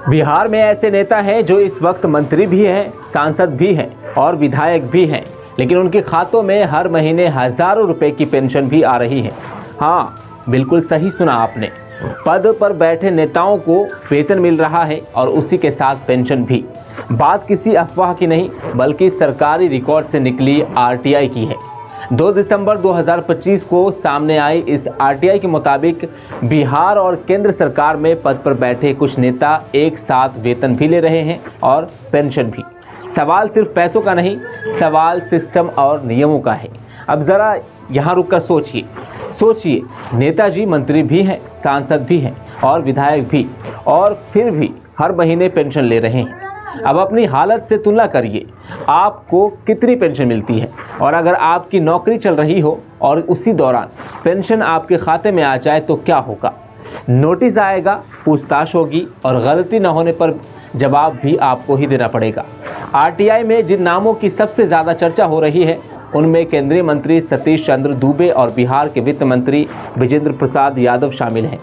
बिहार में ऐसे नेता हैं जो इस वक्त मंत्री भी हैं, सांसद भी हैं और विधायक भी हैं, लेकिन उनके खातों में हर महीने हजारों रुपए की पेंशन भी आ रही है। हाँ, बिल्कुल सही सुना आपने। पद पर बैठे नेताओं को वेतन मिल रहा है और उसी के साथ पेंशन भी। बात किसी अफवाह की नहीं, बल्कि सरकारी रिकॉर्ड से निकली आरटीआई की है। 2 दिसंबर 2025 को सामने आई इस आरटीआई के मुताबिक बिहार और केंद्र सरकार में पद पर बैठे कुछ नेता एक साथ वेतन भी ले रहे हैं और पेंशन भी। सवाल सिर्फ पैसों का नहीं, सवाल सिस्टम और नियमों का है। अब ज़रा यहाँ रुककर सोचिए, नेताजी मंत्री भी हैं, सांसद भी हैं और विधायक भी, और फिर भी हर महीने पेंशन ले रहे हैं। अब अपनी हालत से तुलना करिए, आपको कितनी पेंशन मिलती है, और अगर आपकी नौकरी चल रही हो और उसी दौरान पेंशन आपके खाते में आ जाए तो क्या होगा। नोटिस आएगा, पूछताछ होगी और गलती न होने पर जवाब भी आपको ही देना पड़ेगा। आरटीआई में जिन नामों की सबसे ज़्यादा चर्चा हो रही है उनमें केंद्रीय मंत्री सतीश चंद्र दूबे और बिहार के वित्त मंत्री विजेंद्र प्रसाद यादव शामिल हैं।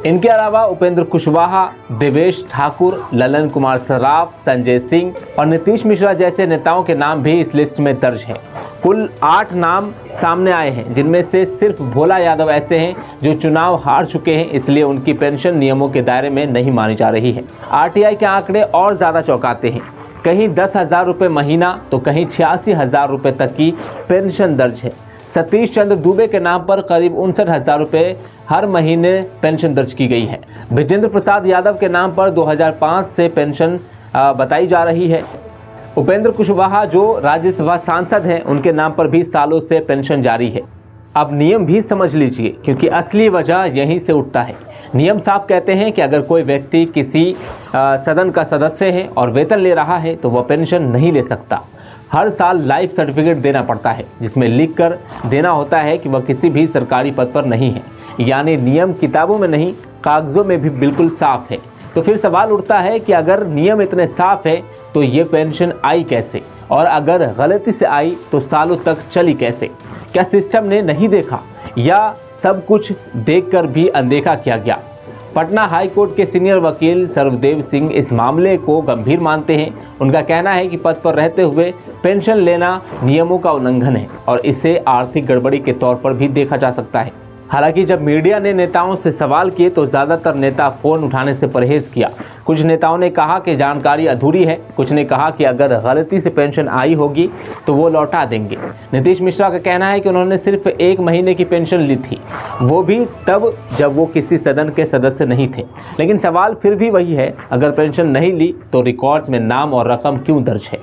इनके अलावा उपेंद्र कुशवाहा, देवेश ठाकुर, ललन कुमार सराफ, संजय सिंह और नीतीश मिश्रा जैसे नेताओं के नाम भी इस लिस्ट में दर्ज हैं। कुल 8 नाम सामने आए हैं, जिनमें से सिर्फ भोला यादव ऐसे हैं जो चुनाव हार चुके हैं, इसलिए उनकी पेंशन नियमों के दायरे में नहीं मानी जा रही है। आरटीआई के आंकड़े और ज़्यादा चौंकाते हैं। कहीं 10,000 रुपये महीना तो कहीं 86,000 रुपये तक की पेंशन दर्ज है। सतीश चंद्र दूबे के नाम पर करीब 59,000 रुपये हर महीने पेंशन दर्ज की गई है। विजेंद्र प्रसाद यादव के नाम पर 2005 से पेंशन बताई जा रही है। उपेंद्र कुशवाहा जो राज्यसभा सांसद हैं, उनके नाम पर भी सालों से पेंशन जारी है। अब नियम भी समझ लीजिए, क्योंकि असली वजह यहीं से उठता है। नियम साफ कहते हैं कि अगर कोई व्यक्ति किसी सदन का सदस्य है और वेतन ले रहा है तो वह पेंशन नहीं ले सकता। हर साल लाइफ सर्टिफिकेट देना पड़ता है, जिसमें लिखकर देना होता है कि वह किसी भी सरकारी पद पर नहीं है। यानी नियम किताबों में नहीं, कागजों में भी बिल्कुल साफ है। तो फिर सवाल उठता है कि अगर नियम इतने साफ है तो ये पेंशन आई कैसे, और अगर गलती से आई तो सालों तक चली कैसे। क्या सिस्टम ने नहीं देखा, या सब कुछ देखकर भी अनदेखा किया गया। पटना हाई कोर्ट के सीनियर वकील सर्वदेव सिंह इस मामले को गंभीर मानते हैं। उनका कहना है कि पद पर रहते हुए पेंशन लेना नियमों का उल्लंघन है और इसे आर्थिक गड़बड़ी के तौर पर भी देखा जा सकता है। हालांकि जब मीडिया ने नेताओं से सवाल किए तो ज़्यादातर नेता फ़ोन उठाने से परहेज़ किया। कुछ नेताओं ने कहा कि जानकारी अधूरी है, कुछ ने कहा कि अगर गलती से पेंशन आई होगी तो वो लौटा देंगे। नीतीश मिश्रा का कहना है कि उन्होंने सिर्फ 1 महीने की पेंशन ली थी, वो भी तब जब वो किसी सदन के सदस्य नहीं थे। लेकिन सवाल फिर भी वही है, अगर पेंशन नहीं ली तो रिकॉर्ड्स में नाम और रकम क्यों दर्ज है।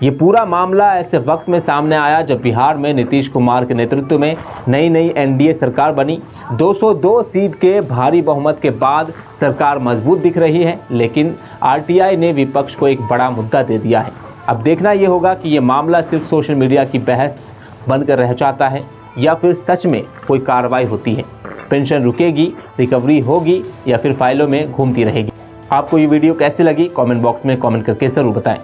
ये पूरा मामला ऐसे वक्त में सामने आया जब बिहार में नीतीश कुमार के नेतृत्व में नई एनडीए सरकार बनी। 202 सीट के भारी बहुमत के बाद सरकार मजबूत दिख रही है, लेकिन आरटीआई ने विपक्ष को एक बड़ा मुद्दा दे दिया है। अब देखना ये होगा कि ये मामला सिर्फ सोशल मीडिया की बहस बनकर रह जाता है या फिर सच में कोई कार्रवाई होती है। पेंशन रुकेगी, रिकवरी होगी या फिर फाइलों में घूमती रहेगी। आपको ये वीडियो कैसी लगी, कमेंट बॉक्स में कमेंट करके ज़रूर बताएं।